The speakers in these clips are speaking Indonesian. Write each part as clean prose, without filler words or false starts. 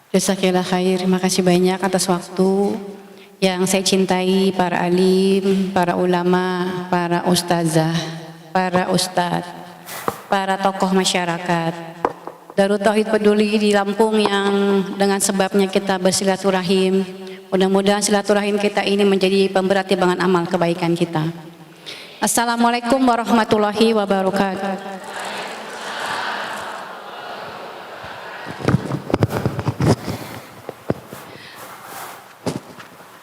Jazakillah khair, terima kasih banyak atas waktu yang saya cintai, para alim, para ulama, para ustazah, para ustadz, para tokoh masyarakat, Darut Tauhid Peduli di Lampung yang dengan sebabnya kita bersilaturahim. Mudah-mudahan silaturahim kita ini menjadi pemberat timbangan amal kebaikan kita. Assalamualaikum warahmatullahi wabarakatuh.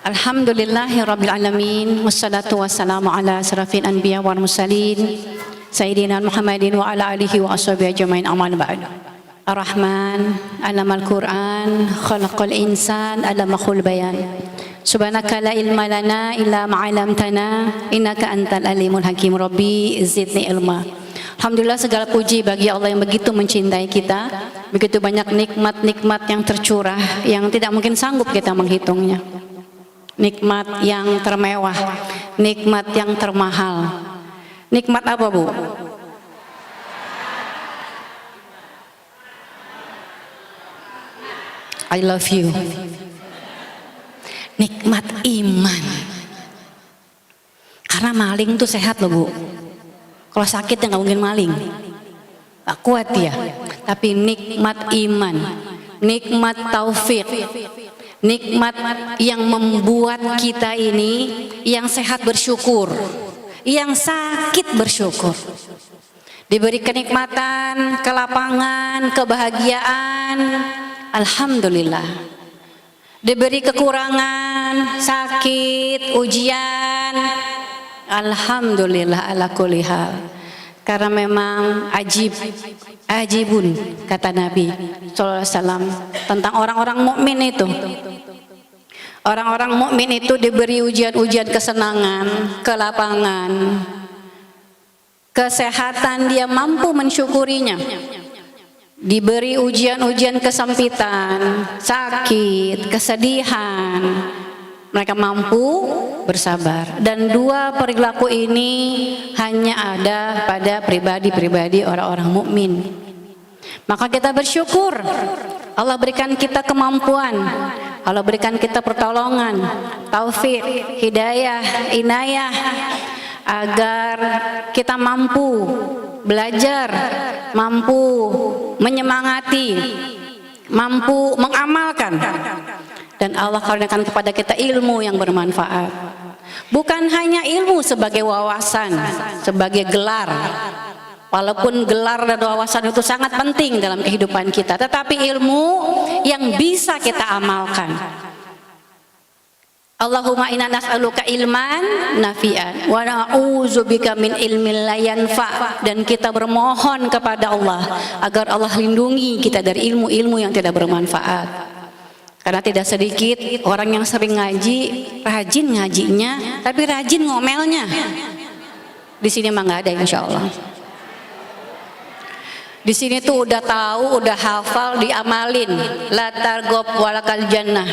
Alhamdulillahirabbil alamin, wassalatu wassalamu ala asrafil anbiya wal mursalin sayyidina Muhammadin wa ala alihi wa ashabihi ajmain, amma ba'd. Ar-Rahman alamal Qur'an, khalaqal insan, alamakul bayan. Subhanaka la ilma lana illa ma 'allamtana innaka antal alimul hakim. Rabbi zidni ilma. Alhamdulillah, segala puji bagi Allah yang begitu mencintai kita, begitu banyak nikmat-nikmat yang tercurah yang tidak mungkin sanggup kita menghitungnya. Nikmat yang termewah, nikmat yang termahal. Nikmat apa, Bu? I love you. Nikmat iman. Karena maling tuh sehat loh, Bu. Kalau sakit ya nggak mungkin maling, gak kuat ya. Tapi nikmat iman, nikmat taufik, nikmat yang membuat kita ini yang sehat bersyukur, yang sakit bersyukur. Diberi kenikmatan, kelapangan, kebahagiaan, alhamdulillah. Diberi kekurangan, sakit, ujian, alhamdulillah ala kulli hal. Karena memang ajibun kata Nabi sallallahu alaihi wasallam tentang orang-orang mukmin itu. Orang-orang mukmin itu diberi ujian-ujian kesenangan, kelapangan, kesehatan, dia mampu mensyukurinya. Diberi ujian-ujian kesempitan, sakit, kesedihan, mereka mampu bersabar. Dan dua perilaku ini hanya ada pada pribadi-pribadi orang-orang mukmin. Maka kita bersyukur, Allah berikan kita kemampuan, Allah berikan kita pertolongan, taufik, hidayah, inayah, agar kita mampu belajar, mampu menyemangati, mampu mengamalkan. Dan Allah karuniakan kepada kita ilmu yang bermanfaat. Bukan hanya ilmu sebagai wawasan, sebagai gelar. Walaupun gelar dan wawasan itu sangat penting dalam kehidupan kita, tetapi ilmu yang bisa kita amalkan. Allahumma inna nas'aluka ilman nafi'an wa na'udzubika min ilmin la yanfa'. Dan kita bermohon kepada Allah agar Allah lindungi kita dari ilmu-ilmu yang tidak bermanfaat. Karena tidak sedikit orang yang sering ngaji, rajin ngajinya, tapi rajin ngomelnya. Di sini mah nggak ada, insya Allah. Di sini tuh udah tahu, udah hafal, diamalin. La targob walakal jannah.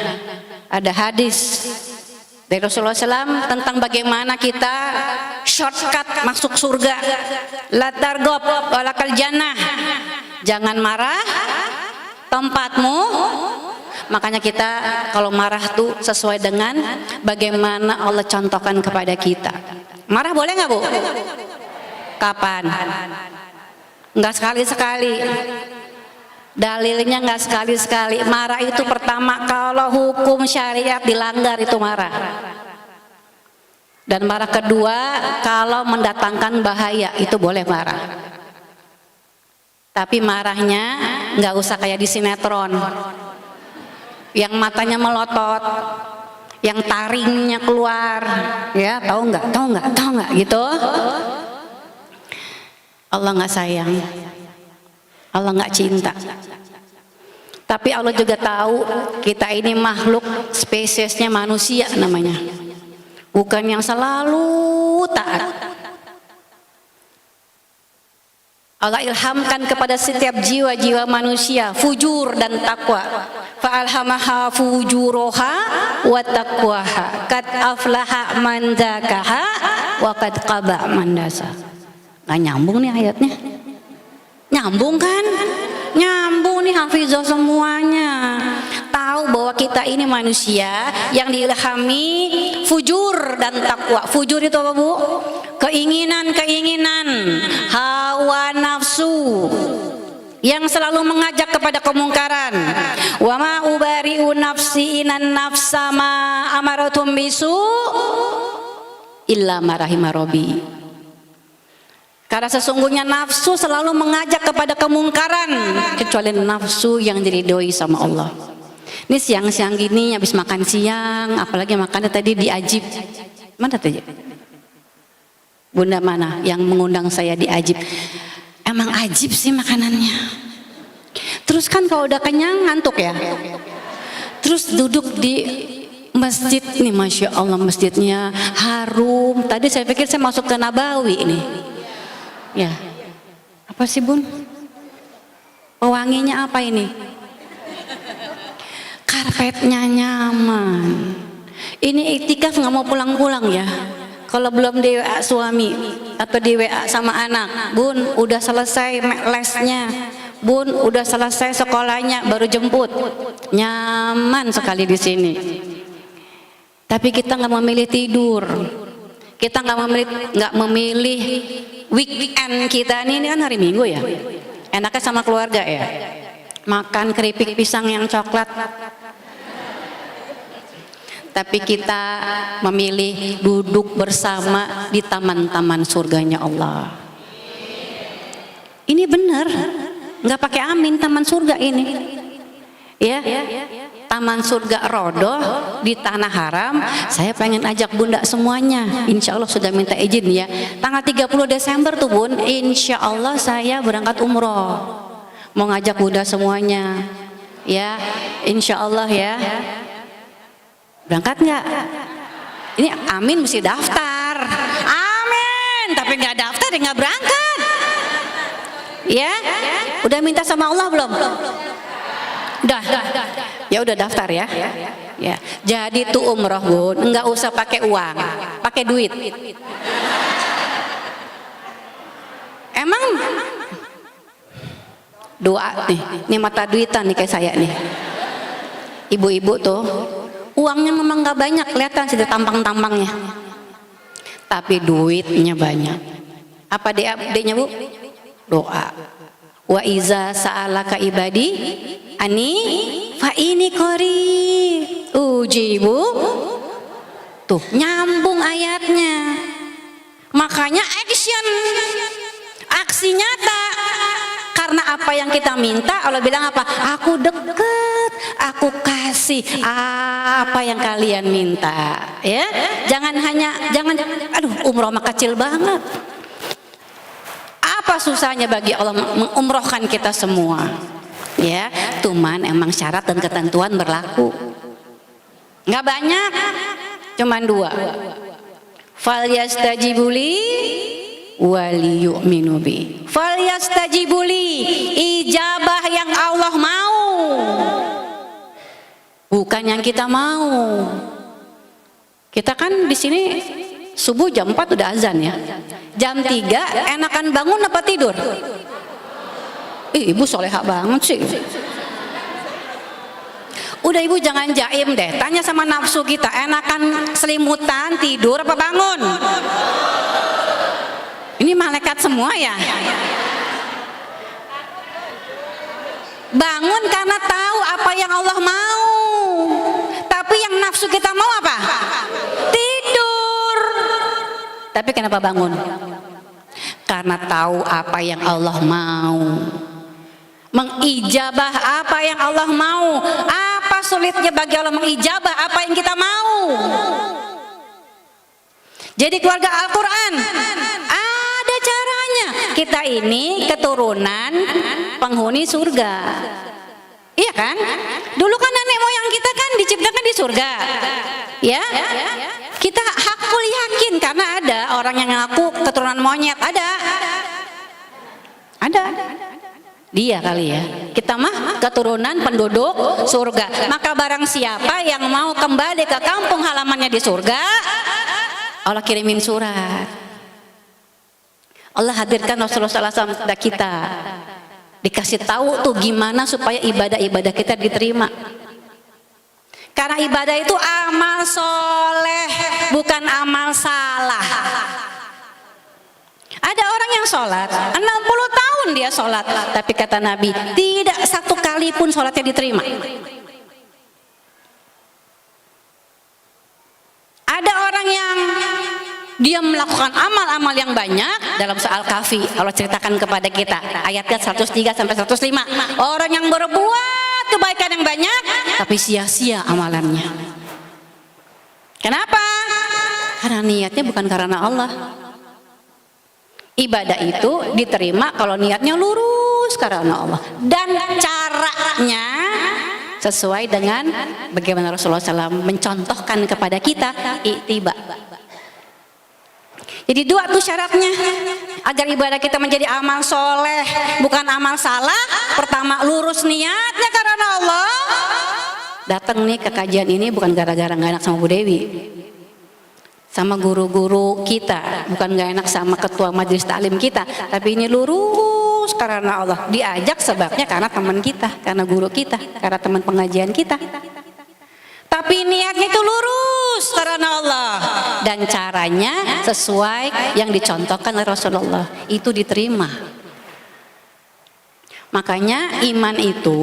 Ada hadis dari Rasulullah SAW tentang bagaimana kita shortcut masuk surga. La targob walakal jannah. Jangan marah, tempatmu. Makanya kita kalau marah tuh sesuai dengan bagaimana Allah contohkan kepada kita. Marah boleh nggak, Bu? Kapan? Nggak sekali-sekali. Dalilnya nggak sekali-sekali. Marah itu pertama kalau hukum syariat dilanggar itu marah. Dan marah kedua kalau mendatangkan bahaya itu boleh marah. Tapi marahnya nggak usah kayak di sinetron. Yang matanya melotot, yang taringnya keluar, ya tahu nggak gitu. Allah nggak sayang, Allah nggak cinta. Tapi Allah juga tahu kita ini makhluk spesiesnya manusia namanya, bukan yang selalu taat. Allah ilhamkan kepada setiap jiwa-jiwa manusia fujur dan takwa. Fa'alhamaha fujuroha wa taqwaha. Qad aflaha man zakaha wa qad qaba man dasa. Nggak nyambung nih ayatnya. Nyambung kan? Nyambung nih hafizah semuanya. kita ini manusia yang diilhami fujur dan takwa. Fujur itu apa, Bu? Keinginan-keinginan, hawa nafsu yang selalu mengajak kepada kemungkaran. Wa ma ubari'u nafsi inan nafsa ma amaratum bisu illa ma rahima rabbi. Karena sesungguhnya nafsu selalu mengajak kepada kemungkaran kecuali nafsu yang diridhoi sama Allah. Ini siang-siang gini habis makan siang, apalagi makannya tadi di Ajib. Mana tadi? Bunda mana yang mengundang saya di Ajib? Emang ajib sih makanannya. Terus kan kalau udah kenyang ngantuk ya. Terus duduk di masjid nih, Masya Allah masjidnya harum. Tadi saya pikir saya masuk ke Nabawi nih. Ya, apa sih Bun? Pewanginya apa ini? Karpetnya nyaman. Ini iktikaf nggak mau pulang-pulang ya. Kalau belum di WA suami atau di WA sama anak, Bun udah selesai lesnya, Bun udah selesai sekolahnya, baru jemput. Nyaman sekali di sini. Tapi kita nggak memilih tidur. Kita nggak memilih weekend kita ini kan hari Minggu ya. Enaknya sama keluarga ya. Makan keripik pisang yang coklat. Tapi kita memilih duduk bersama di taman-taman surganya Allah. Ini benar, nggak pakai amin taman surga ini. Ya, taman surga Rodoh di Tanah Haram. Saya pengen ajak Bunda semuanya. Insya Allah sudah minta izin ya. Tanggal 30 Desember tuh Bun, insya Allah saya berangkat umroh. Mau ngajak Bunda semuanya. Ya, insya Allah ya. Berangkat nggak? Ini amin mesti daftar. Amin, tapi nggak daftar ya nggak berangkat. Ya, udah minta sama Allah belum? Udah. Ya udah daftar ya. Ya. Jadi tuh umroh Bun, nggak usah pakai uang, pakai duit. Emang doa nih, ini mata duitan nih kayak saya nih. Ibu-ibu tuh uangnya memang nggak banyak, kelihatan sih tampang-tampangnya. Tapi duitnya banyak. Apa D-nya Bu? Doa. Wa iza sa'alaka ibadi ani fa ini qarib ujibu. Tuh nyambung ayatnya. Makanya aksi nyata. Karena apa yang kita minta Allah bilang apa? Aku deket, aku kasih apa yang kalian minta. Ya, jangan aduh umroh mah kecil banget. Apa susahnya bagi Allah mengumrohkan kita semua? Ya, cuman emang syarat dan ketentuan berlaku. Nggak banyak, cuman 2. Falyastajibuli waliyu'minu bi. Falyastajibuli, ijabah yang Allah mau. Bukan yang kita mau. Kita kan di sini subuh jam 4 udah azan ya. Jam 3 enakan bangun apa tidur? Ibu soleha banget sih. Udah ibu jangan jaim deh. Tanya sama nafsu kita, enakan selimutan tidur apa bangun? Ini malaikat semua ya. Bangun karena tahu apa yang Allah mau. Tapi yang nafsu kita mau apa? Tidur. Tapi kenapa bangun? Karena tahu apa yang Allah mau. Mengijabah apa yang Allah mau. Apa sulitnya bagi Allah mengijabah apa yang kita mau? Jadi keluarga Al-Quran ada caranya. Kita ini keturunan penghuni surga. Iya kan? Dulu kan nenek moyang kita kan diciptakan di surga. Ya? Kita hakul yakin karena ada orang yang ngaku keturunan monyet. Ada. Dia kali ya. Kita mah keturunan penduduk surga. Maka barang siapa yang mau kembali ke kampung halamannya di surga, Allah kirimin surat. Allah hadirkan Rasulullah SAW kepada kita. Dikasih tahu tuh gimana supaya ibadah-ibadah kita diterima. Karena ibadah itu amal soleh, bukan amal salah. Ada orang yang sholat 60 tahun dia sholat, tapi kata Nabi tidak satu kali pun sholatnya diterima. Ada orang yang dia melakukan amal-amal yang banyak. Dalam soal kafi Allah ceritakan kepada kita ayatnya 103 sampai 105. Orang yang berbuat kebaikan yang banyak tapi sia-sia amalannya. Kenapa? Karena niatnya bukan karena Allah. Ibadah itu diterima kalau niatnya lurus karena Allah, dan caranya sesuai dengan bagaimana Rasulullah SAW mencontohkan kepada kita, ittiba. Jadi dua tuh syaratnya agar ibadah kita menjadi amal soleh, bukan amal salah. Pertama, lurus niatnya karena Allah. Datang nih ke kajian ini bukan gara-gara gak enak sama Bu Dewi, sama guru-guru kita, bukan gak enak sama ketua majelis taklim kita, tapi ini lurus karena Allah. Diajak sebabnya karena teman kita, karena guru kita, karena teman pengajian kita. Tapi niatnya itu lurus karena Allah, dan caranya sesuai yang dicontohkan oleh Rasulullah, itu diterima. Makanya iman itu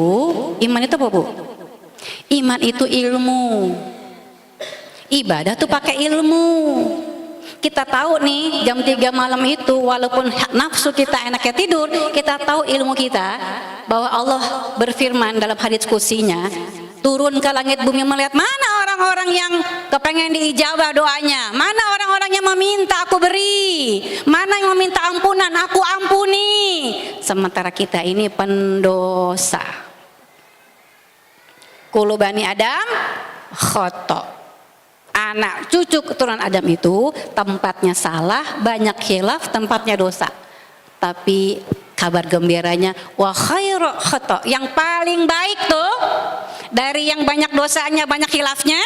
apa Bu? Iman itu ilmu. Ibadah tuh pakai ilmu. Kita tahu nih jam 3 malam itu walaupun nafsu kita enaknya tidur, kita tahu ilmu kita bahwa Allah berfirman dalam hadits kursinya, turun ke langit bumi melihat mana orang-orang yang kepengen diijabah doanya, mana orang-orang yang meminta aku beri, mana yang meminta ampunan aku ampuni. Sementara kita ini pendosa. Kullu bani Adam khata'. Anak cucu keturunan Adam itu tempatnya salah, banyak khilaf, tempatnya dosa. Tapi kabar gembiranya wa khairu khata', yang paling baik tuh dari yang banyak dosanya, banyak khilafnya,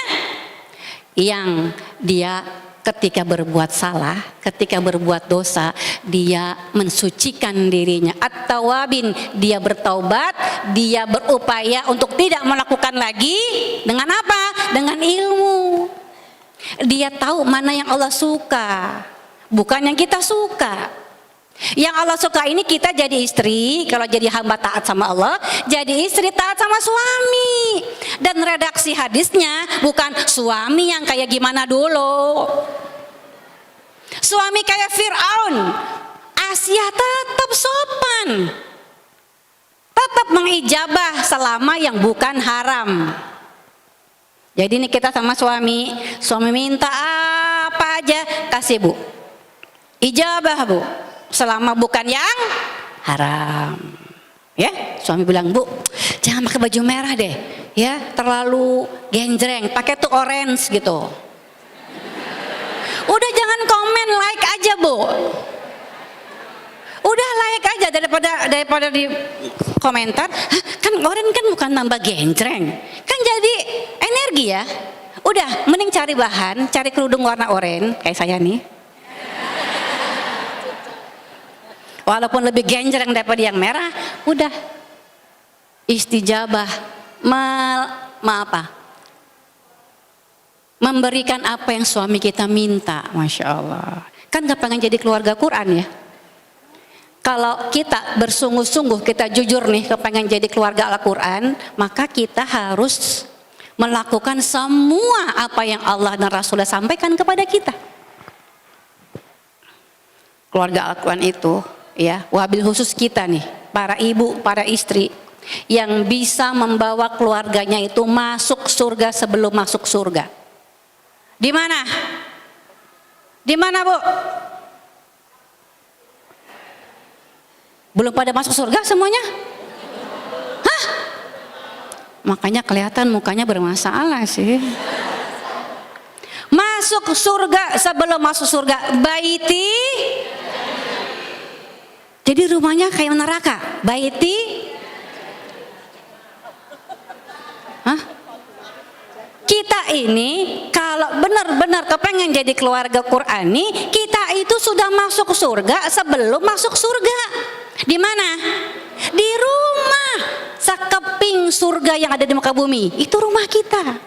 yang dia ketika berbuat salah, ketika berbuat dosa, dia mensucikan dirinya. At-tawabin, dia bertaubat, dia berupaya untuk tidak melakukan lagi. Dengan apa? Dengan ilmu. Dia tahu mana yang Allah suka, bukan yang kita suka. Yang Allah suka ini kita jadi istri, kalau jadi hamba taat sama Allah, jadi istri taat sama suami. Dan redaksi hadisnya bukan suami yang kayak gimana dulu. Suami kayak Fir'aun, Asia tetap sopan, tetap mengijabah selama yang bukan haram. Jadi ini kita sama suami minta apa aja kasih Bu, ijabah Bu, selama bukan yang haram. Ya, suami bilang, Bu, jangan pakai baju merah deh, ya terlalu genjreng, pakai tuh orange gitu. Udah jangan komen, like aja Bu. Udah like aja daripada di komentar, kan orange kan bukan nambah genjreng, kan jadi energi ya. Udah mending cari bahan, cari kerudung warna oranye kayak saya nih. Walaupun lebih genjreng daripada yang merah, udah istijabah, memberikan apa yang suami kita minta. Masya Allah, kan gak pengen jadi keluarga Quran ya. Kalau kita bersungguh-sungguh, kita jujur nih kepengen jadi keluarga Al-Quran, maka kita harus melakukan semua apa yang Allah dan Rasulullah sampaikan kepada kita. Keluarga Al-Quran itu ya, wabil khusus kita nih, para ibu, para istri yang bisa membawa keluarganya itu masuk surga sebelum masuk surga. Di mana? Di mana Bu? Belum pada masuk surga semuanya? Hah? Makanya kelihatan mukanya bermasalah sih. Masuk surga sebelum masuk surga, baiti. Jadi rumahnya kayak neraka, baiti. Hah? Kita ini kalau benar-benar kepengen jadi keluarga Qurani, kita itu sudah masuk surga sebelum masuk surga. Di mana? Di rumah. Sekeping surga yang ada di muka bumi, itu rumah kita.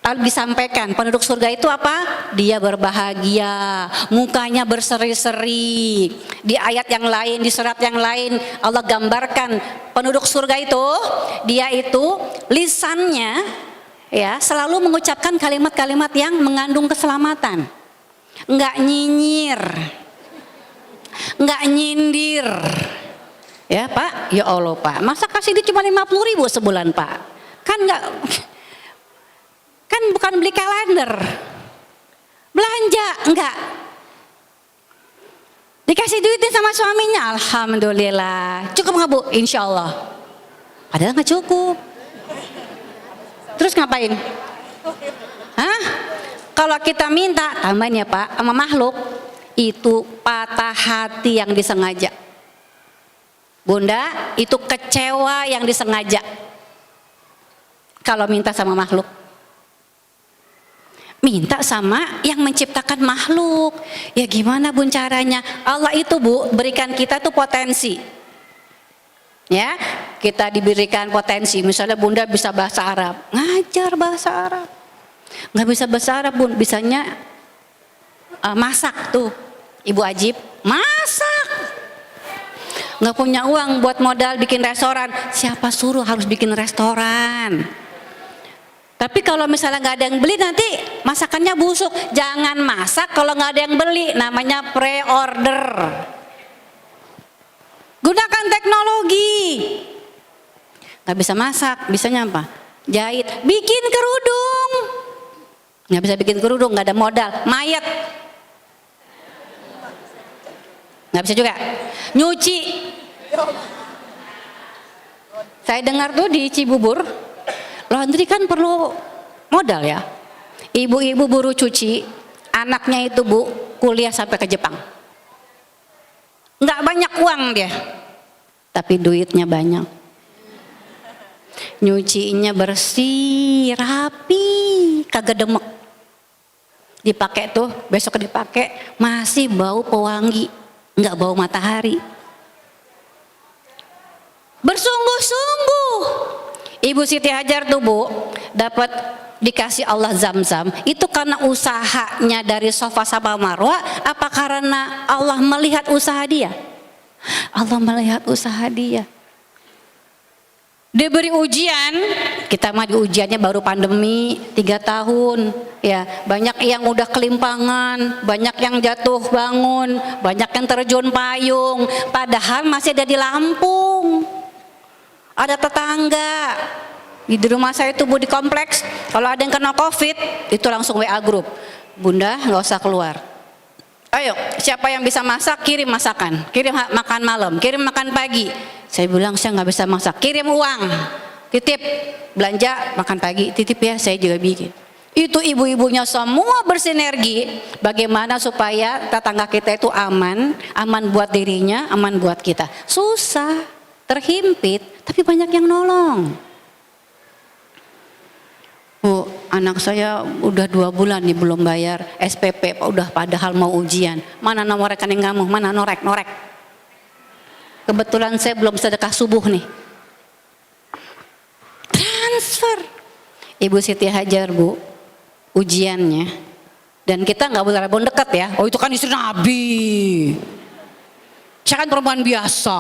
Lalu disampaikan penduduk surga itu apa? Dia berbahagia, mukanya berseri-seri. Di ayat yang lain, di surat yang lain Allah gambarkan penduduk surga itu, dia itu lisannya ya selalu mengucapkan kalimat-kalimat yang mengandung keselamatan. Enggak nyinyir, enggak nyindir. Ya Pak, ya Allah Pak, masa kasih dia cuma 50.000 sebulan Pak? Kan bukan beli kalender, belanja enggak. Dikasih duitnya sama suaminya, alhamdulillah. Cukup nggak Bu? Insya Allah. Padahal nggak cukup. Terus ngapain? Hah? Kalau kita minta tambahin ya Pak sama makhluk, itu patah hati yang disengaja. Bunda, itu kecewa yang disengaja. Kalau minta sama makhluk. Minta sama yang menciptakan makhluk. Ya gimana Bun caranya? Allah itu Bu berikan kita tuh potensi. Ya, kita diberikan potensi. Misalnya Bunda bisa bahasa Arab, ngajar bahasa Arab. Nggak bisa bahasa Arab Bun, bisanya masak tuh. Ibu Ajib, masak. Nggak punya uang buat modal bikin restoran. Siapa suruh harus bikin restoran? Tapi kalau misalnya nggak ada yang beli nanti masakannya busuk. Jangan masak kalau nggak ada yang beli, namanya pre-order. Gunakan teknologi. Nggak bisa masak, bisanya apa? Jahit, bikin kerudung. Nggak bisa bikin kerudung, nggak ada modal. Mayat, nggak bisa juga. Nyuci. Saya dengar tuh di Cibubur, laundry kan perlu modal ya. Ibu-ibu buruh cuci, anaknya itu Bu kuliah sampai ke Jepang. Nggak banyak uang dia, tapi duitnya banyak. Nyucinya bersih, rapi, kagak demek. Dipakai tuh, besok dipakai masih bau pewangi, nggak bau matahari. Bersungguh-sungguh. Ibu Siti Hajar tuh Bu dapat dikasih Allah Zam-Zam itu karena usahanya dari Safa sama Marwah, apa karena Allah melihat usaha dia? Allah melihat usaha dia. Diberi ujian, kita mah di ujiannya baru pandemi 3 tahun ya, banyak yang udah kelimpangan, banyak yang jatuh bangun, banyak yang terjun payung, padahal masih ada di Lampung. Ada tetangga di rumah saya itu Bu di kompleks, kalau ada yang kena COVID itu langsung WA grup, Bunda nggak usah keluar, ayo siapa yang bisa masak kirim masakan, kirim makan malam, kirim makan pagi. Saya bilang saya nggak bisa masak, kirim uang, titip belanja makan pagi, titip ya saya juga bikin. Itu ibu-ibunya semua bersinergi bagaimana supaya tetangga kita itu aman, aman buat dirinya, aman buat kita. Susah, terhimpit, tapi banyak yang nolong. Bu, anak saya udah 2 bulan nih belum bayar SPP, udah padahal mau ujian. Mana nomor rekening kamu? Mana norek. Kebetulan saya belum sedekah subuh nih. Transfer. Ibu Siti Hajar Bu, ujiannya. Dan kita nggak boleh rabun dekat ya. Oh itu kan istri Nabi. Saya kan perempuan biasa.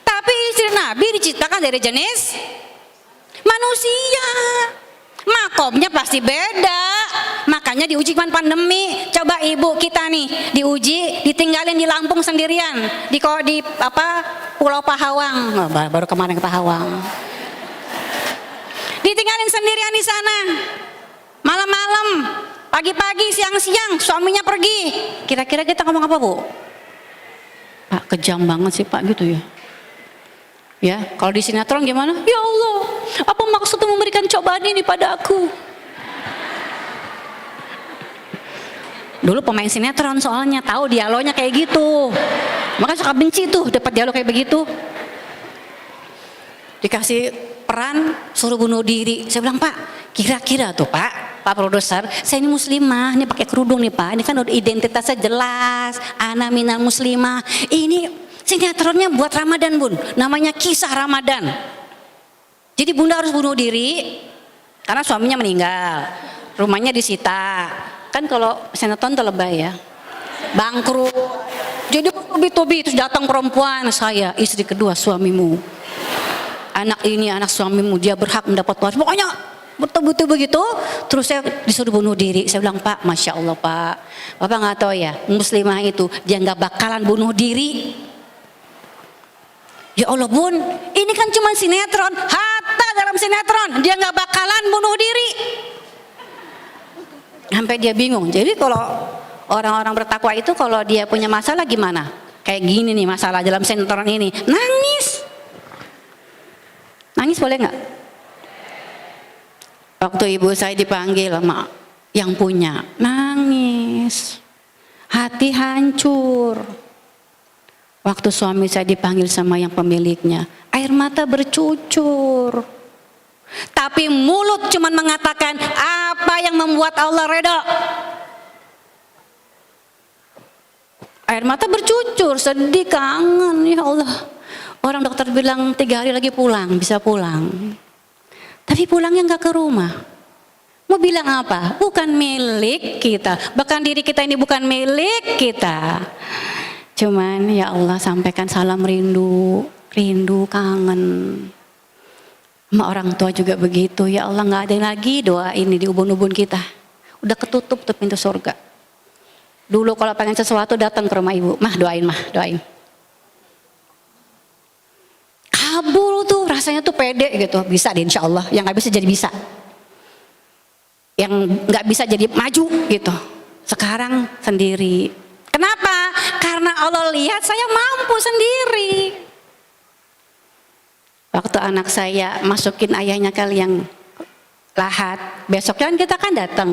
Tapi istri Nabi diciptakan dari jenis manusia, makomnya pasti beda, makanya diuji kan pandemi. Coba ibu kita nih diuji, ditinggalin di Lampung sendirian, di Pulau Pahawang, baru kemarin ke Pahawang, ditinggalin sendirian di sana, malam-malam, pagi-pagi, siang-siang, suaminya pergi. Kira-kira kita ngomong apa Bu? Pak kejam banget sih Pak gitu ya. Ya, kalau di sinetron gimana? Ya Allah, apa maksudnya memberikan cobaan ini pada aku? Dulu pemain sinetron soalnya tahu dialognya kayak gitu, makanya suka benci tuh dapat dialog kayak begitu. Dikasih peran suruh bunuh diri. Saya bilang Pak, kira-kira tuh Pak produser, saya ini muslimah, ini pakai kerudung nih Pak, ini kan udah identitasnya jelas, ana minal muslimah. Ini sinetronnya buat Ramadan Bun, namanya Kisah Ramadan. Jadi Bunda harus bunuh diri, Karena suaminya meninggal, rumahnya disita. Kan kalau sinetron tuh lebay ya, bangkrut. Jadi bertubi-tubi, terus datang perempuan, saya istri kedua suamimu. Anak ini anak suamimu, dia berhak mendapat waris. Pokoknya bertubi-tubi begitu, terus saya disuruh bunuh diri. Saya bilang, Pak, Masya Allah Pak, Bapak nggak tahu ya, muslimah itu dia nggak bakalan bunuh diri. Ya Allah Bun, ini kan cuma sinetron, hatta dalam sinetron dia nggak bakalan bunuh diri. Sampai dia bingung. Jadi kalau orang-orang bertakwa itu kalau dia punya masalah gimana? Kayak gini nih masalah dalam sinetron ini, nangis. Nangis boleh nggak? Waktu ibu saya dipanggil sama yang punya, nangis, hati hancur. Waktu suami saya dipanggil sama yang pemiliknya, air mata bercucur. Tapi mulut cuman mengatakan apa yang membuat Allah reda. Air mata bercucur, sedih, kangen, ya Allah. Orang dokter bilang 3 hari lagi pulang, bisa pulang. Tapi pulangnya nggak ke rumah. Mau bilang apa? Bukan milik kita. Bahkan diri kita ini bukan milik kita. Cuman ya Allah sampaikan salam rindu, kangen. Sama orang tua juga begitu. Ya Allah nggak ada lagi doa ini di ubun-ubun kita. Udah ketutup tuh pintu surga. Dulu kalau pengen sesuatu datang ke rumah ibu, mah doain. Kabul tuh rasanya tuh pede gitu, bisa deh insya Allah. Yang nggak bisa jadi bisa, yang nggak bisa jadi maju gitu. Sekarang sendiri. Kenapa? Karena Allah lihat saya mampu sendiri. Waktu anak saya masukin ayahnya ke liang lahat, besoknya kan kita kan datang.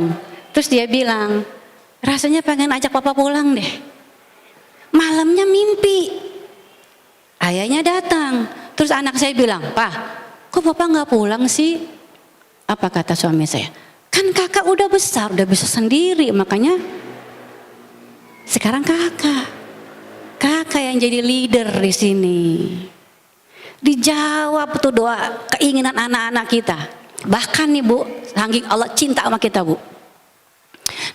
Terus dia bilang, rasanya pengen ajak papa pulang deh. Malamnya mimpi, ayahnya datang. Terus anak saya bilang, Pak, kok papa nggak pulang sih? Apa kata suami saya? Kan kakak udah besar, udah bisa sendiri, makanya sekarang kakak yang jadi leader di sini. Dijawab tuh doa keinginan anak-anak kita. Bahkan nih Bu, saking Allah cinta sama kita Bu.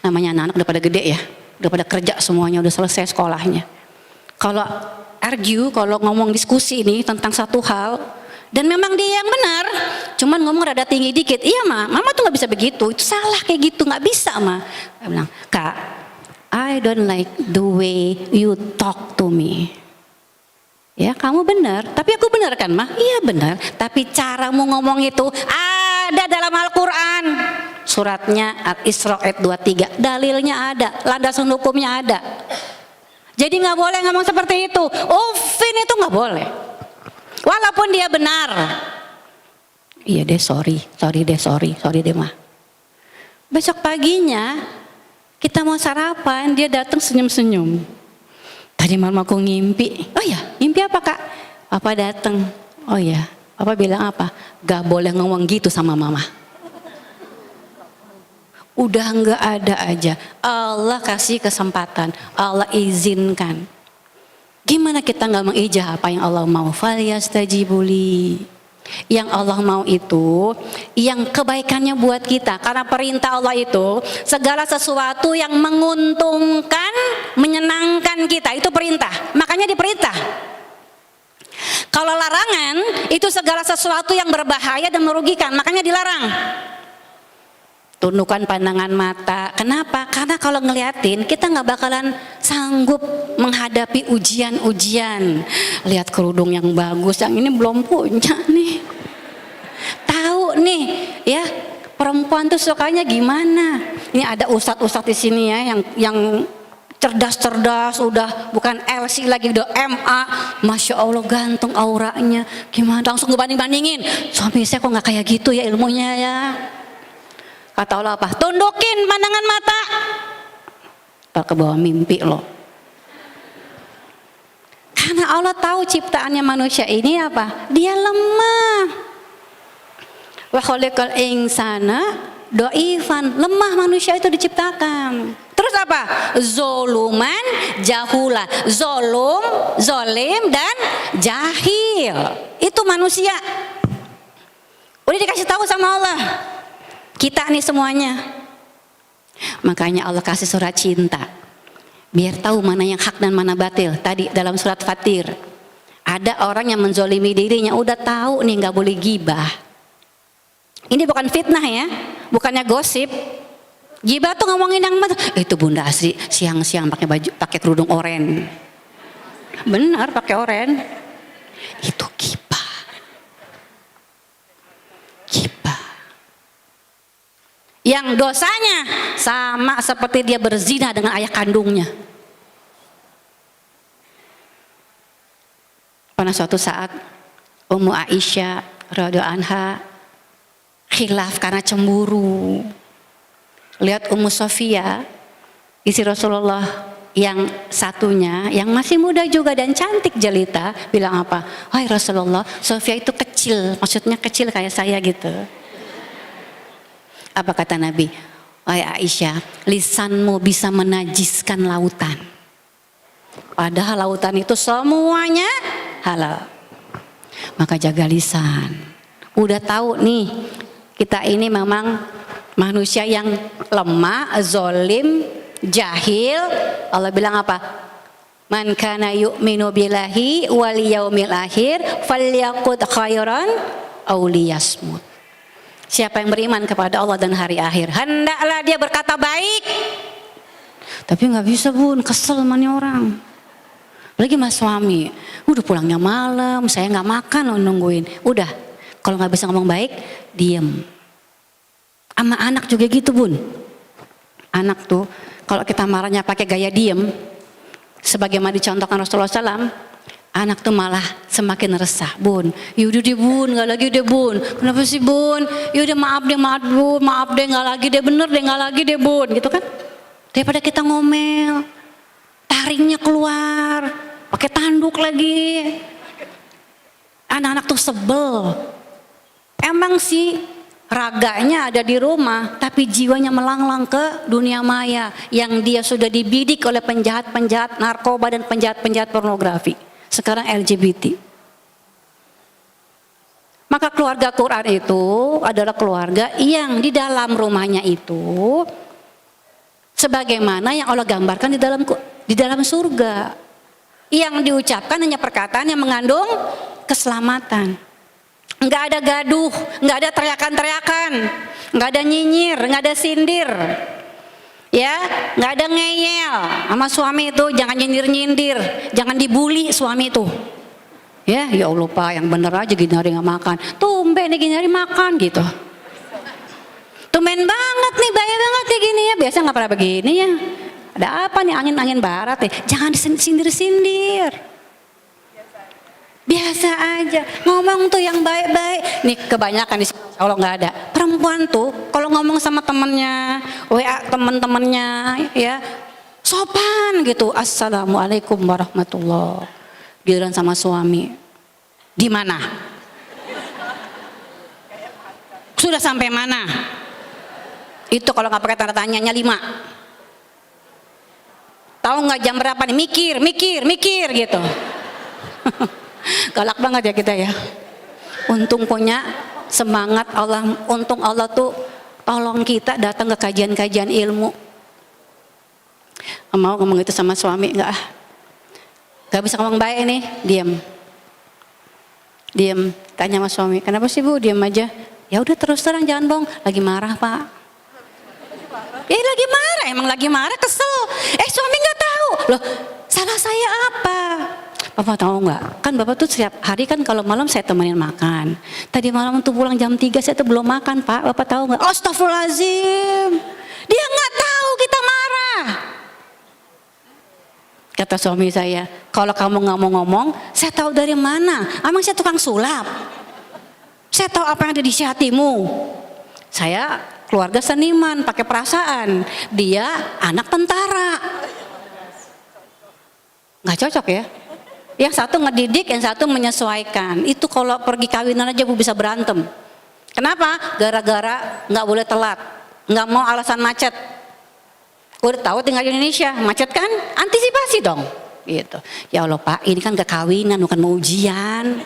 Namanya anak-anak udah pada gede ya, udah pada kerja semuanya, udah selesai sekolahnya. Kalau argue, kalau ngomong diskusi ini tentang satu hal, dan memang dia yang benar, cuman ngomong rada tinggi dikit, iya mama tuh nggak bisa begitu, itu salah kayak gitu, nggak bisa Dia bilang, Kak, I don't like the way you talk to me. Ya kamu benar, tapi aku benar kan Ma? Iya benar, tapi caramu ngomong itu ada dalam Al-Quran. Suratnya Al-Isra ayat 23, dalilnya ada, landasan hukumnya ada. Jadi nggak boleh ngomong seperti itu. Ufin itu nggak boleh. Walaupun dia benar. Iya deh, sorry deh Ma. Besok paginya kita mau sarapan, dia datang senyum-senyum. Tadi malam aku ngimpi. Oh ya, ngimpi apa Kak? Papa datang. Oh ya, Papa bilang apa? Gak boleh ngomong gitu sama mama. Udah nggak ada aja. Allah kasih kesempatan, Allah izinkan. Gimana kita nggak mengijah apa yang Allah mau? Falyastajibuli. Yang Allah mau itu yang kebaikannya buat kita. Karena perintah Allah itu segala sesuatu yang menguntungkan, menyenangkan kita, itu perintah. Makanya diperintah. Kalau larangan itu segala sesuatu yang berbahaya dan merugikan, makanya dilarang. Tundukkan pandangan mata. Kenapa? Karena kalau ngeliatin kita nggak bakalan sanggup menghadapi ujian-ujian. Lihat kerudung yang bagus, yang ini belum punya nih. Tahu nih, ya perempuan tuh sukanya gimana? Ini ada ustadz-ustadz di sini ya, yang cerdas-cerdas, udah bukan LC lagi, udah MA. Masya Allah ganteng auranya. Gimana? Langsung ngebanding-bandingin. Suami saya kok nggak kayak gitu ya ilmunya ya. Kata Allah apa? Tundukin pandangan mata. Tak ke bawah mimpi loh. Karena Allah tahu ciptaannya manusia ini apa? Dia lemah. Wa khaliqal insana dhaifan. Lemah manusia itu diciptakan. Terus apa? Zoluman, jahula. Zolum, zolim dan jahil. Itu manusia. Udah dikasih tahu sama Allah. Kita nih semuanya. Makanya Allah kasih surat cinta. Biar tahu mana yang hak dan mana batil. Tadi dalam surat Fatir. Ada orang yang menzolimi dirinya. Udah tahu nih nggak boleh gibah. Ini bukan fitnah ya. Bukannya gosip. Gibah tuh ngomongin yang itu Bunda Asri siang-siang pakai baju, pakai kerudung oren. Benar pakai oren. Itu gibah. Gibah. Yang dosanya sama seperti dia berzina dengan ayah kandungnya. Pada suatu saat Ummu Aisyah radhiyallahu anha khilaf karena cemburu. Lihat Ummu Sofia, istri Rasulullah yang satunya, yang masih muda juga dan cantik jelita, bilang apa? Wahai Rasulullah, Sofia itu kecil, maksudnya kecil kayak saya gitu. Apa kata Nabi? Wahai Aisyah, lisanmu bisa menajiskan lautan. Padahal lautan itu semuanya halal. Maka jaga lisan. Udah tahu nih, kita ini memang manusia yang lemah, zolim, jahil. Allah bilang apa? Man kana yu'minu billahi wal yaumil akhir falyaqud khairan aw liyasmut. Siapa yang beriman kepada Allah dan hari akhir, hendaklah dia berkata baik. Tapi nggak bisa Bun, kesel sama nih orang. Lagi mas suami, udah pulangnya malam, saya nggak makan loh nungguin. Udah, kalau nggak bisa ngomong baik, diem. Sama anak juga gitu Bun. Anak tuh kalau kita marahnya pakai gaya diem, sebagaimana dicontohkan Rasulullah SAW, anak tuh malah semakin resah. Bun, yaudah deh Bun, nggak lagi deh Bun. Kenapa sih Bun? Yaudah maaf deh Bun, maaf deh nggak lagi deh, bener deh nggak lagi deh Bun, gitu kan? Daripada kita ngomel, taringnya keluar, pakai tanduk lagi. Anak-anak tuh sebel. Emang sih raganya ada di rumah, tapi jiwanya melanglang ke dunia maya yang dia sudah dibidik oleh penjahat-penjahat narkoba dan penjahat-penjahat pornografi. Sekarang LGBT. Maka keluarga Quran itu adalah keluarga yang di dalam rumahnya itu sebagaimana yang Allah gambarkan di dalam surga. Yang diucapkan hanya perkataan yang mengandung keselamatan. Nggak ada gaduh, nggak ada teriakan-teriakan, nggak ada nyinyir, nggak ada sindir, ya, nggak ada ngeyel sama suami itu, jangan nyindir-nyindir, jangan dibully suami itu, ya Allah Pak, yang bener aja gini hari nggak makan, tumben nih gini hari makan gitu, tumben banget nih, bahaya banget nih gini ya, biasa nggak pernah begini ya, ada apa nih angin-angin barat ya, jangan disindir-sindir. Biasa aja, ngomong tuh yang baik-baik. Nih kebanyakan di sini kalau nggak ada. Perempuan tuh kalau ngomong sama temennya, WA temen-temennya, ya sopan gitu. Assalamualaikum warahmatullah. Giliran sama suami, di mana? Sudah sampai mana? Itu kalau nggak pakai tanda tanyanya 5. Tahu nggak jam berapa nih? Mikir gitu. Galak banget ya kita ya. Untung punya semangat Allah, untung Allah tuh tolong kita datang ke kajian-kajian ilmu. Mau ngomong itu sama suami nggak? Gak bisa ngomong baik nih, diam. Tanya sama suami, kenapa sih Bu diam aja? Ya udah terus terang, jangan bohong. Lagi marah Pak. Lagi marah, emang lagi marah, kesel. Suami nggak tahu loh. Salah saya apa? Bapak tahu nggak? Kan Bapak tuh setiap hari kan kalau malam saya temenin makan. Tadi malam tuh pulang jam 3 saya tuh belum makan Pak. Bapak tahu nggak? Astagfirullahaladzim. Dia nggak tahu kita marah. Kata suami saya, kalau kamu nggak mau ngomong, saya tahu dari mana? Emang saya tukang sulap? Saya tahu apa yang ada di isi hatimu. Saya keluarga seniman, pakai perasaan. Dia anak tentara. Nggak cocok ya? Yang satu ngedidik, yang satu menyesuaikan. Itu kalau pergi kawinan aja Bu bisa berantem. Kenapa? Gara-gara nggak boleh telat, nggak mau alasan macet. Udah tahu tinggal di Indonesia, macet kan? Antisipasi dong. Gitu. Ya Allah Pak, ini kan gak kawinan, bukan mau ujian.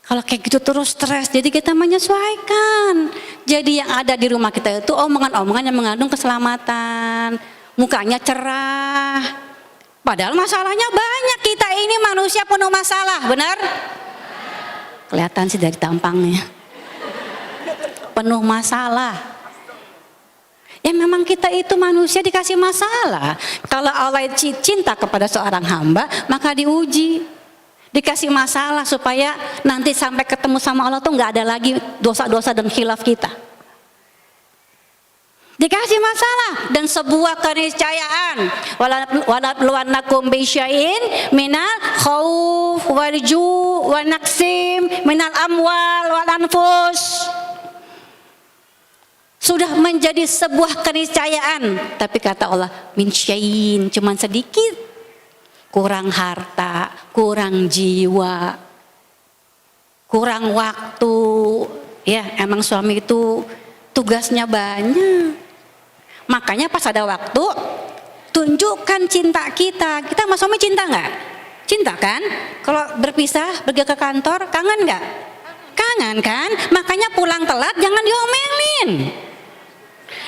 Kalau kayak gitu terus stres, jadi kita menyesuaikan. Jadi yang ada di rumah kita itu omongan-omongan yang mengandung keselamatan. Mukanya cerah. Padahal masalahnya banyak, kita ini manusia penuh masalah, benar? Kelihatan sih dari tampangnya. Penuh masalah. Ya memang kita itu manusia dikasih masalah. Kalau Allah cinta kepada seorang hamba, maka diuji. Dikasih masalah supaya nanti sampai ketemu sama Allah tuh nggak ada lagi dosa-dosa dan khilaf kita. Dikasih masalah dan sebuah keniscayaan. Walabluwannakum bisyai'in minal khauf wal ju' wa naqsim minal amwal wal anfus. Sudah menjadi sebuah keniscayaan, tapi kata Allah min syai'in, cuman sedikit. Kurang harta, kurang jiwa, kurang waktu. Ya, emang suami itu tugasnya banyak. Makanya pas ada waktu, tunjukkan cinta kita. Kita sama suami cinta nggak? Cinta kan? Kalau berpisah, pergi ke kantor, kangen nggak? Kangen kan? Makanya pulang telat jangan diomelin.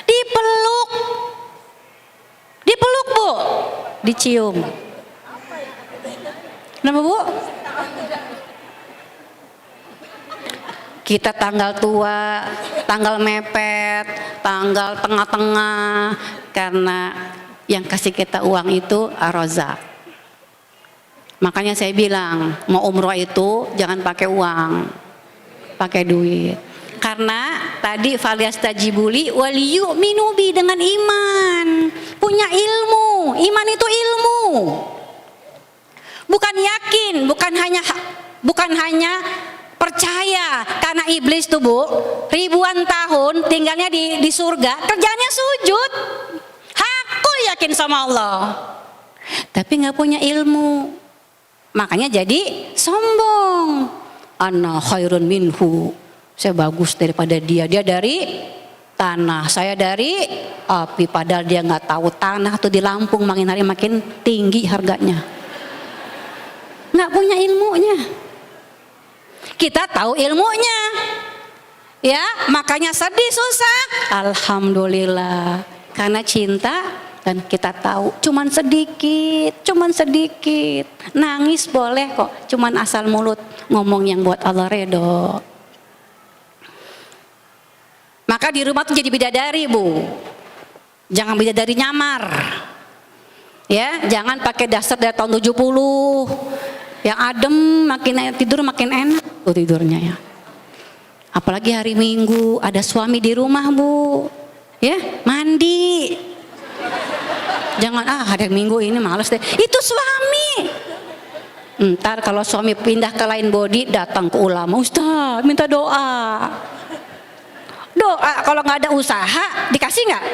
Dipeluk. Dipeluk, Bu. Dicium. Kenapa, Bu? Kita tanggal tua, tanggal mepet, tanggal tengah-tengah, karena yang kasih kita uang itu Ar-Razzaq. Makanya saya bilang, mau umroh itu jangan pakai uang, pakai duit. Karena tadi falyastajibuli wal yu'minu bi, dengan iman, punya ilmu. Iman itu ilmu. Bukan yakin, bukan hanya percaya. Karena iblis tuh, Bu, ribuan tahun tinggalnya di surga, kerjanya sujud. Hakul yakin sama Allah, tapi nggak punya ilmu. Makanya jadi sombong. Ana khairun minhu, saya bagus daripada dia. Dia dari tanah, saya dari api. Padahal dia nggak tahu tanah tuh di Lampung makin hari makin tinggi harganya. Nggak punya ilmunya. Kita tahu ilmunya, ya, makanya sedih susah. Alhamdulillah, karena cinta dan kita tahu. Cuman sedikit. Nangis boleh kok, cuman asal mulut ngomong yang buat Allah redho. Maka di rumah tuh jadi bidadari, Bu. Jangan bidadari nyamar. Ya, jangan pakai dasar dari tahun 70. Yang adem, makin tidur makin enak tuh tidurnya ya. Apalagi hari Minggu ada suami di rumah, Bu. Ya, mandi. Jangan hari Minggu ini males deh. Itu suami. Ntar kalau suami pindah ke lain body, datang ke ulama, Ustaz minta doa. Doa kalau nggak ada usaha dikasih nggak?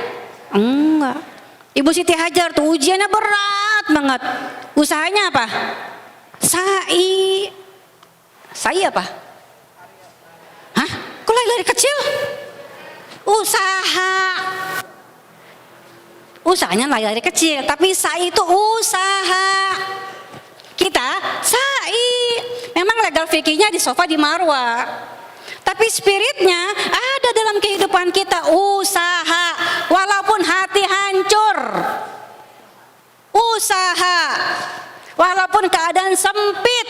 Enggak. Ibu Siti Hajar tuh ujiannya berat banget. Usahanya apa? Sai apa? Hah? Kok lari kecil? Usahanya lari kecil, tapi sai itu usaha. Kita sai. Memang legal fikihnya di sofa di Marwa. Tapi spiritnya ada dalam kehidupan kita, usaha. Walaupun hati hancur. Usaha. Walaupun keadaan sempit,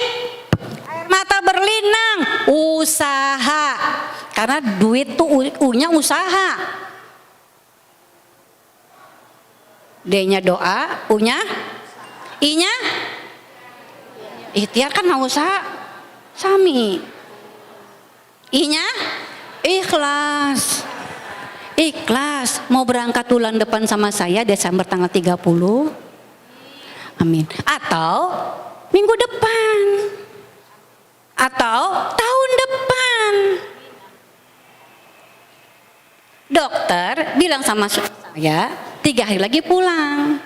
air mata berlinang, usaha. Karena duit tuh U-nya usaha. D-nya doa, U-nya, I-nya ikhtiar, kan mau usaha. Sami. I-nya ikhlas. Ikhlas. Mau berangkat bulan depan sama saya Desember tanggal 30. Amin. Atau minggu depan, atau tahun depan. Dokter bilang sama saya 3 hari lagi pulang.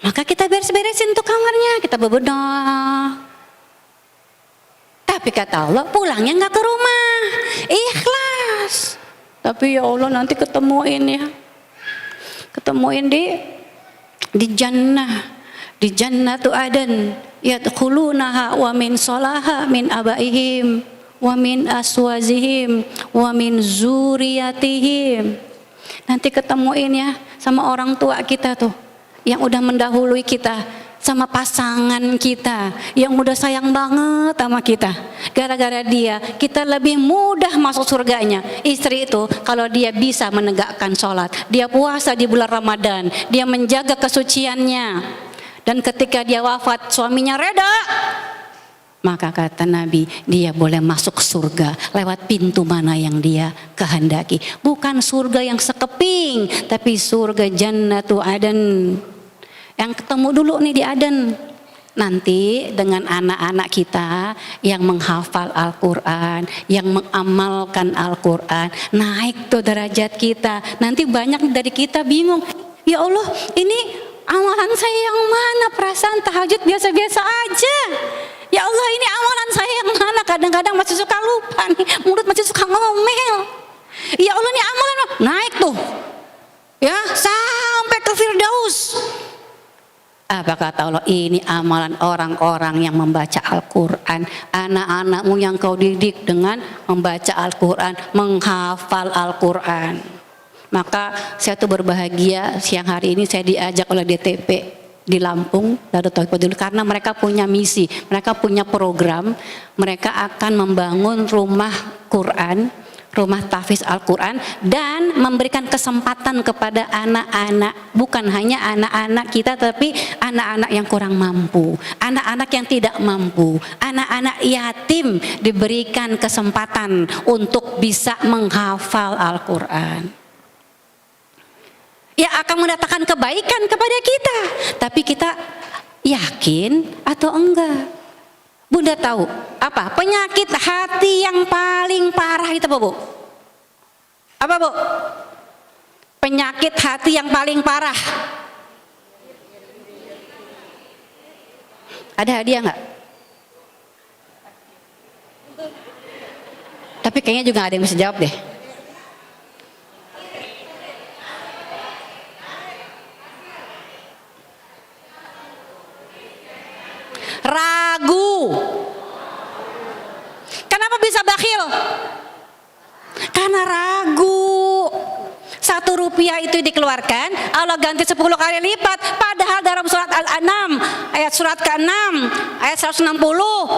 Maka kita beres-beresin tuh kamarnya, kita bebenah. Tapi kata Allah, pulangnya nggak ke rumah, ikhlas. Tapi ya Allah, nanti ketemuin di jannah. Di jannatu adan yadkhulunaha wa min salaha min abaihim wa min aswazihim wa min zuriyatihim. Nanti ketemuin ya sama orang tua kita tuh yang udah mendahului kita, sama pasangan kita yang udah sayang banget sama kita. Gara-gara dia kita lebih mudah masuk surganya. Istri itu kalau dia bisa menegakkan sholat, dia puasa di bulan Ramadan, dia menjaga kesuciannya, dan ketika dia wafat suaminya reda, maka kata Nabi, dia boleh masuk surga lewat pintu mana yang dia kehendaki. Bukan surga yang sekeping, tapi surga Jannatu Adan. Yang ketemu dulu nih di Aden. Nanti dengan anak-anak kita yang menghafal Al-Quran, yang mengamalkan Al-Quran, naik tuh derajat kita. Nanti banyak dari kita bingung, ya Allah ini amalan saya yang mana? Perasaan tahajud biasa-biasa aja. Ya Allah ini amalan saya yang mana? Kadang-kadang masih suka lupa nih, mulut masih suka ngomel. Ya Allah ini amalan naik tuh, ya sampai ke Firdaus. Apa kata Allah? Ini amalan orang-orang yang membaca Al-Quran. Anak-anakmu yang kau didik dengan membaca Al-Quran, menghafal Al-Quran. Maka saya tuh berbahagia siang hari ini saya diajak oleh DTP di Lampung, karena mereka punya misi, mereka punya program, mereka akan membangun rumah Quran, rumah tahfiz Al-Quran, dan memberikan kesempatan kepada anak-anak, bukan hanya anak-anak kita, tapi anak-anak yang kurang mampu, anak-anak yang tidak mampu, anak-anak yatim diberikan kesempatan untuk bisa menghafal Al-Quran. Ya akan mendatangkan kebaikan kepada kita, tapi kita yakin atau enggak? Bunda tahu apa penyakit hati yang paling parah itu apa Bu? Apa Bu? Penyakit hati yang paling parah. Ada hadiah nggak? Tapi kayaknya juga ada yang bisa jawab deh. Ragu. Kenapa bisa bakhil? Karena ragu. 1 rupiah itu dikeluarkan, Allah ganti 10 kali lipat. Padahal dalam surat Al-An'am ayat surat ke-6 ayat 160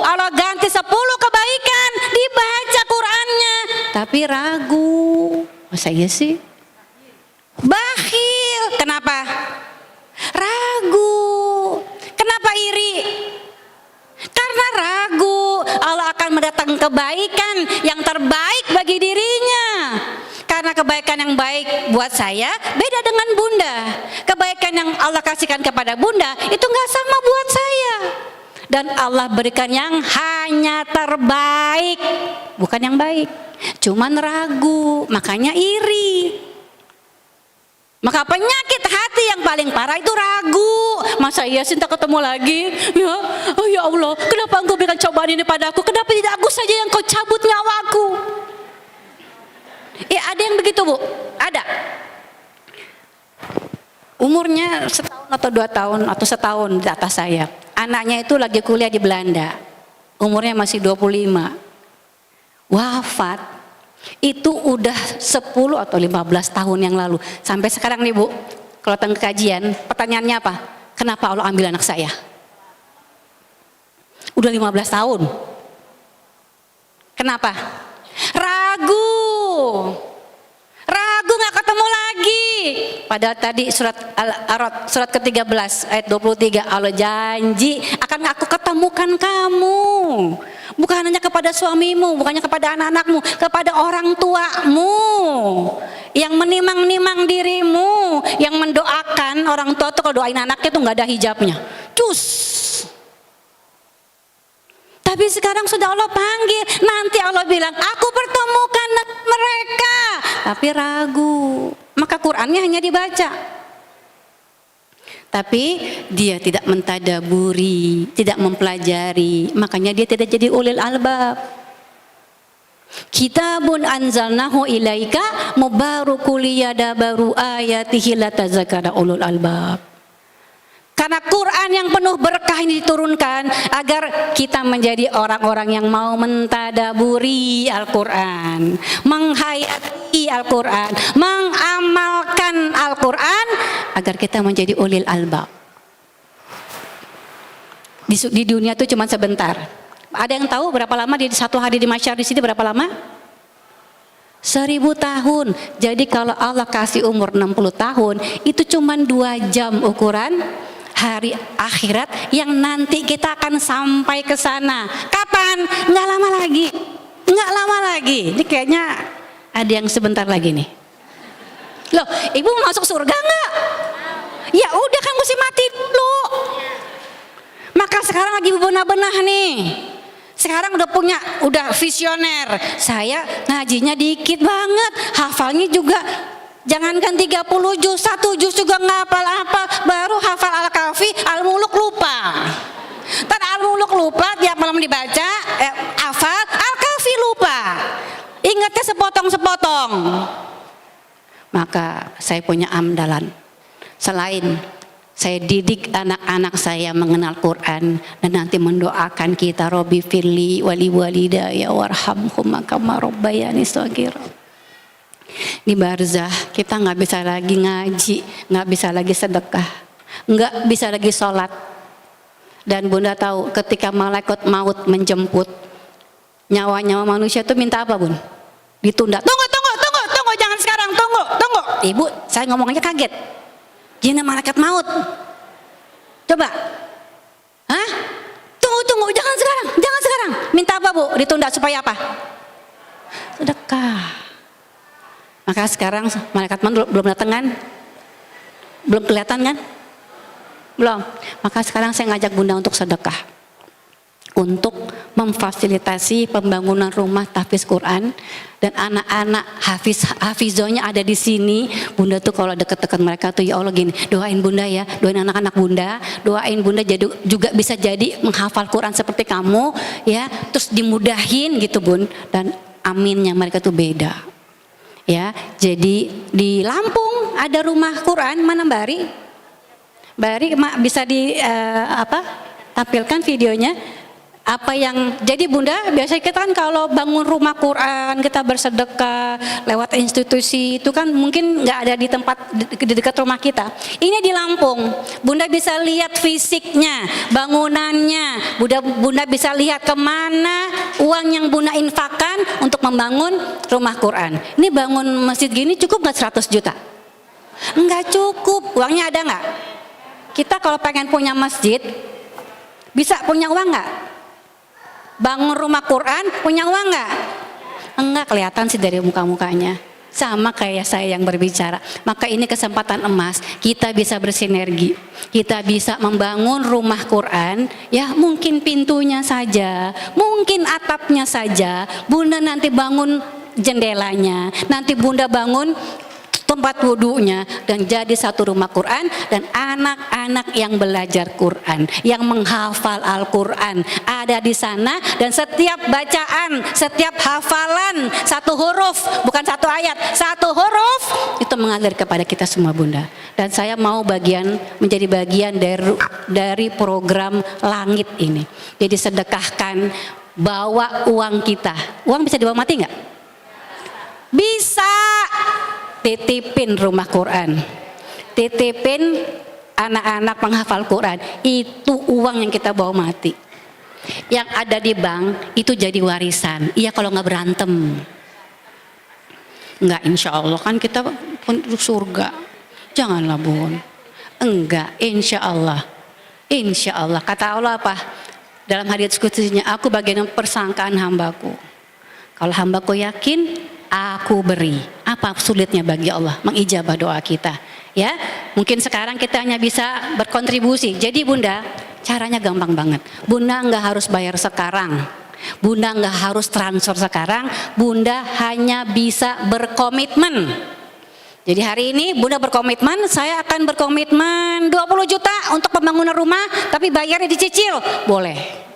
Allah ganti 10 kebaikan, dibaca Qurannya, tapi ragu. Masa iya sih? Bakhil. Kenapa? Ragu. Kenapa iri? Karena ragu Allah akan mendatangkan kebaikan yang terbaik bagi dirinya. Karena kebaikan yang baik buat saya beda dengan Bunda. Kebaikan yang Allah kasihkan kepada Bunda itu nggak sama buat saya. Dan Allah berikan yang hanya terbaik, bukan yang baik. Cuman ragu, makanya iri. Maka penyakit hati yang paling parah itu ragu. Masa iya Sinta ketemu lagi? Ya, oh ya Allah, kenapa Engkau berikan cobaan ini padaku? Kenapa tidak aku saja yang Kau cabut nyawaku? Ada yang begitu Bu? Ada. Umurnya 1 tahun atau 2 tahun atau 1 tahun di atas saya. Anaknya itu lagi kuliah di Belanda. Umurnya masih 25. Wafat. Itu udah 10 atau 15 tahun yang lalu. Sampai sekarang nih Bu, kalau datang ke kajian, pertanyaannya apa? Kenapa Allah ambil anak saya? Udah 15 tahun. Kenapa? Ragu. Ragu gak ketemu lagi. Padahal tadi surat Al-A'raf surat ke-13 ayat 23 Allah janji akan aku ketemukan kamu. Bukan hanya kepada suamimu, bukannya kepada anak-anakmu, kepada orang tuamu yang menimang-nimang dirimu, yang mendoakan. Orang tua tuh kalau doain anaknya tuh nggak ada hijabnya, cus. Tapi sekarang sudah Allah panggil, nanti Allah bilang aku pertemukan mereka, tapi ragu. Maka Qurannya hanya dibaca, tapi dia tidak mentadaburi, tidak mempelajari, makanya dia tidak jadi ulil albab. Kitabun anzalnahu ilaika mubarakul liyadabbaru ayatihi latazakara ulul albab. Karena Quran yang penuh berkah ini diturunkan agar kita menjadi orang-orang yang mau mentadaburi Al-Quran, menghayati Al-Quran, mengamalkan Al-Quran, agar kita menjadi ulil albab. Di dunia itu cuma sebentar. Ada yang tahu berapa lama di satu hari di masyar di sini berapa lama? 1000 tahun. Jadi kalau Allah kasih umur 60 tahun, itu cuma 2 jam ukuran hari akhirat yang nanti kita akan sampai ke sana. Kapan? Nggak lama lagi. Nggak lama lagi. Ini kayaknya ada yang sebentar lagi nih. Loh, ibu mau masuk surga nggak? Ya udah kan mesti mati dulu. Maka sekarang lagi bebenah-benah nih. Sekarang udah visioner. Saya ngajinya dikit banget, hafalnya juga jangankan 30 juz, 1 juz juga nggak hafal-hafal. Baru hafal Al-Kahfi, Al-Muluk lupa. Dan Al-Muluk lupa, tiap malam dibaca, hafal, Al-Kahfi lupa. Ingatnya sepotong-sepotong. Maka saya punya andalan. Selain saya didik anak-anak saya mengenal Quran dan nanti mendoakan kita, Robbi firli wali walidaya warhamhum kama rabbayani shaghira. Di barzah kita nggak bisa lagi ngaji, nggak bisa lagi sedekah, nggak bisa lagi sholat. Dan Bunda tahu ketika malaikat maut menjemput nyawa-nyawa manusia itu minta apa, Bun? Ditunda. Tunggu, jangan sekarang, tunggu. Ibu, saya ngomongnya kaget. Jina malaikat maut. Coba. Hah? Tunggu, jangan sekarang. Minta apa, Bu? Ditunda supaya apa? Sedekah. Maka sekarang malaikat maut belum datang kan? Belum kelihatan kan? Belum. Maka sekarang saya ngajak Bunda untuk sedekah. Untuk memfasilitasi pembangunan rumah tahfiz Quran dan anak-anak hafizonya ada di sini. Bunda tuh kalau deket-deket mereka tuh ya Allah gini, doain Bunda ya, doain anak-anak Bunda, doain Bunda jadi juga bisa jadi menghafal Quran seperti kamu ya, terus dimudahin gitu Bun. Dan aminnya mereka tuh beda. Ya, jadi di Lampung ada rumah Quran, mana Bari? Bari bisa tampilkan videonya. Apa yang jadi Bunda, biasanya kita kan kalau bangun rumah Quran, kita bersedekah lewat institusi itu kan mungkin nggak ada di tempat di dekat rumah kita. Ini di Lampung, Bunda bisa lihat fisiknya, bangunannya, Bunda bisa lihat kemana uang yang Bunda infakkan untuk membangun rumah Quran. Ini bangun masjid gini cukup nggak 100 juta? Nggak cukup, uangnya ada nggak? Kita kalau pengen punya masjid, bisa punya uang nggak? Bangun rumah Quran punya uang nggak? Enggak, kelihatan sih dari muka-mukanya. Sama kayak saya yang berbicara. Maka ini kesempatan emas, kita bisa bersinergi. Kita bisa membangun rumah Quran, ya mungkin pintunya saja, mungkin atapnya saja. Bunda nanti bangun jendelanya, nanti Bunda bangun tempat wudhunya, dan jadi satu rumah Quran dan anak-anak yang belajar Quran, yang menghafal Al-Quran ada di sana, dan setiap bacaan, setiap hafalan satu huruf, bukan satu ayat, satu huruf itu mengalir kepada kita semua Bunda. Dan saya mau menjadi bagian dari program langit ini. Jadi sedekahkan, bawa uang kita. Uang bisa dibawa mati nggak? Bisa. Titipin rumah Quran, titipin anak-anak penghafal Quran, itu uang yang kita bawa mati. Yang ada di bank itu jadi warisan. Iya kalau nggak berantem. Enggak, insya Allah kan kita penduduk surga. Janganlah Bun. Enggak, insya Allah. Insya Allah. Kata Allah apa? Dalam hadits qudsinya, aku bagian persangkaan hambaku. Kalau hambaku yakin, aku beri. Apa sulitnya bagi Allah mengijabah doa kita? Ya, mungkin sekarang kita hanya bisa berkontribusi. Jadi Bunda, caranya gampang banget. Bunda nggak harus bayar sekarang. Bunda nggak harus transfer sekarang. Bunda hanya bisa berkomitmen. Jadi hari ini Bunda berkomitmen, saya akan berkomitmen 20 juta untuk pembangunan rumah, tapi bayarnya dicicil, boleh.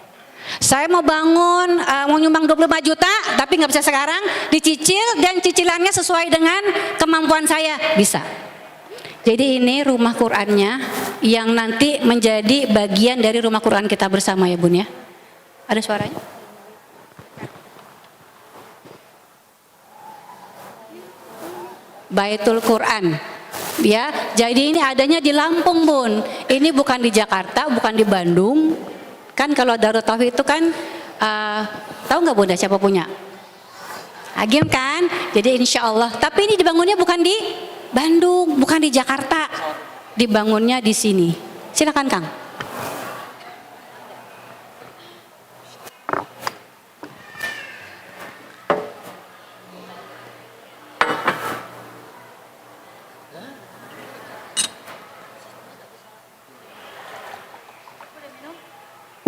Saya mau bangun, mau nyumbang 25 juta, tapi nggak bisa sekarang, dicicil dan cicilannya sesuai dengan kemampuan saya, bisa. Jadi ini rumah Qurannya yang nanti menjadi bagian dari rumah Quran kita bersama ya Bun ya. Ada suaranya? Baitul Quran. Ya, jadi ini adanya di Lampung Bun. Ini bukan di Jakarta, bukan di Bandung. Kan kalau Darut Tauhid itu kan tahu nggak Bunda siapa punya? Agim kan? Jadi insya Allah. Tapi ini dibangunnya bukan di Bandung, bukan di Jakarta. Dibangunnya di sini. Silakan Kang.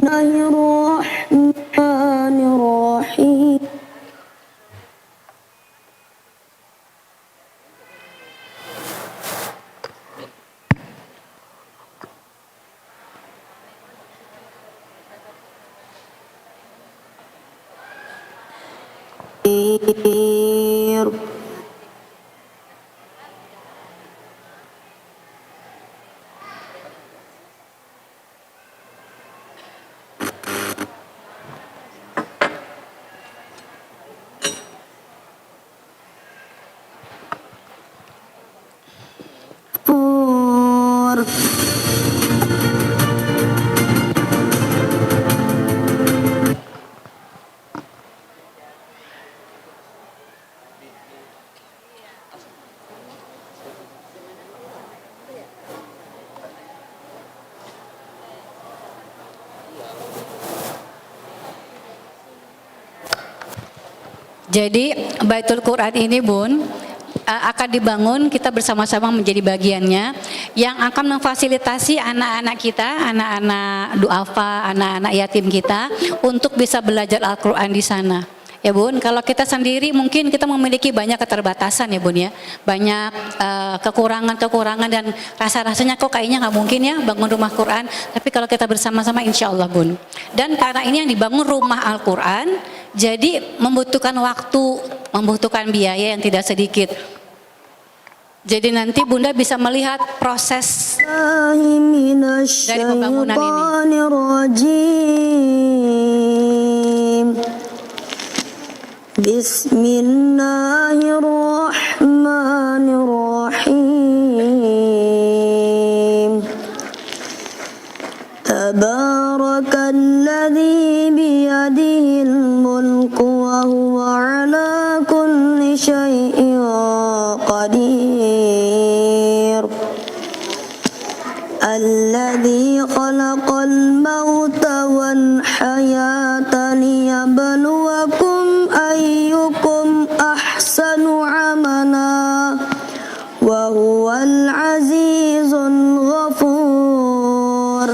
Bismillahirrahmanirrahim. Jadi Baitul Quran ini Bun akan dibangun, kita bersama-sama menjadi bagiannya yang akan memfasilitasi anak-anak kita, anak-anak duafa, anak-anak yatim kita untuk bisa belajar Al-Quran di sana. Ya Bun, kalau kita sendiri mungkin kita memiliki banyak keterbatasan ya Bun ya, banyak kekurangan-kekurangan dan rasa-rasanya kok kayaknya nggak mungkin ya bangun rumah Quran. Tapi kalau kita bersama-sama insya Allah Bun. Dan karena ini yang dibangun rumah Al-Quran, jadi membutuhkan waktu, membutuhkan biaya yang tidak sedikit. Jadi nanti Bunda bisa melihat proses dari pembangunan ini. Bismillahirrahmanirrahim. Tabarakalladzi biyadihil mulku wa huwa ala kulli syai'in qadir. Alladzi khalaqal mauta wal hayata liyabluwakum ayyukum ahsanu amala wa huwal azizul ghafur.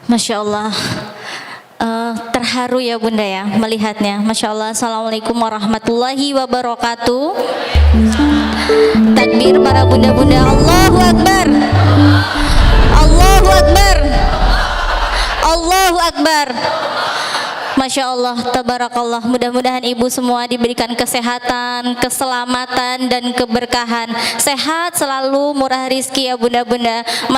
Masya Allah. Terharu ya Bunda ya melihatnya. Masya Allah. Assalamualaikum warahmatullahi wabarakatuh. Takbir para bunda-bunda. Allahu Akbar. Allahu Akbar. Allahu Akbar. Masya Allah, tabarakallah. Mudah-mudahan ibu semua diberikan kesehatan, keselamatan dan keberkahan. Sehat selalu, murah rizki ya bunda-bunda. Masya